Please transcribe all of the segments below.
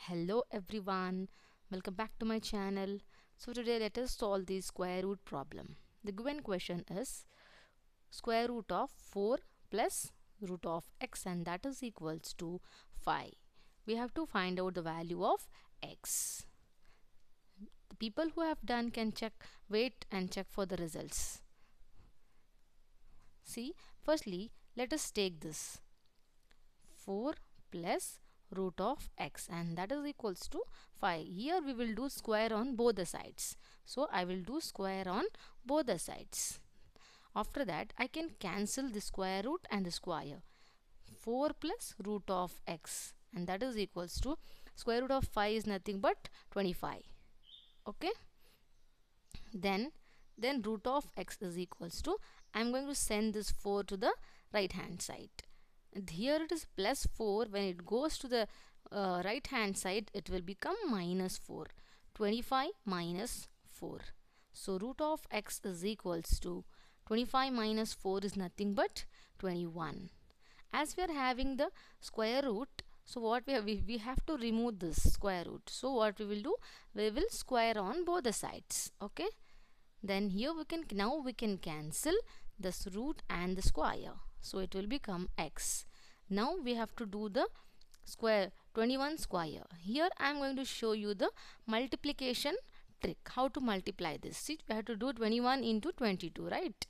Hello everyone, welcome back to my channel. So today let us solve the square root problem. The given question is square root of 4 plus root of x, and that is equals to 5. We have to find out the value of x. The people who have done can wait and check for the results. See, firstly let us take this 4 plus root of x, and that is equals to 5. Here we will do square on both the sides. So I will do square on both the sides. After that I can cancel the square root and the square. 4 plus root of x, and that is equals to square root of 5 is nothing but 25. Okay. Then root of x is equals to, I am going to send this 4 to the right hand side. And here it is plus 4. When it goes to the right hand side, it will become minus 4. 25 minus 4. So root of x is equals to 25 minus 4 is nothing but 21. As we are having the square root, so what we have to remove this square root. So what we will do, we will square on both the sides. Okay. Then here we can cancel this root and the square. So it will become x. Now we have to do the square 21 square. Here I am going to show you the multiplication trick. How to multiply this? See, we have to do 21 into 22, right?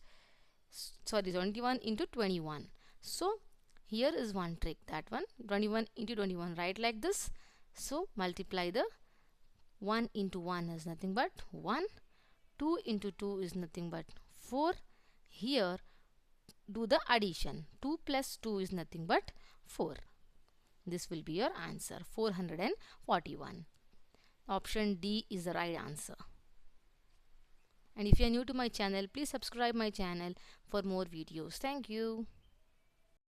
Sorry, 21 into 21. So here is one trick. That one, 21 into 21, right, like this. So multiply the 1 into 1 is nothing but 1. 2 into 2 is nothing but 4. Here do the addition. 2 plus 2 is nothing but 4. This will be your answer, 441. Option D is the right answer. And if you are new to my channel, please subscribe my channel for more videos. Thank you.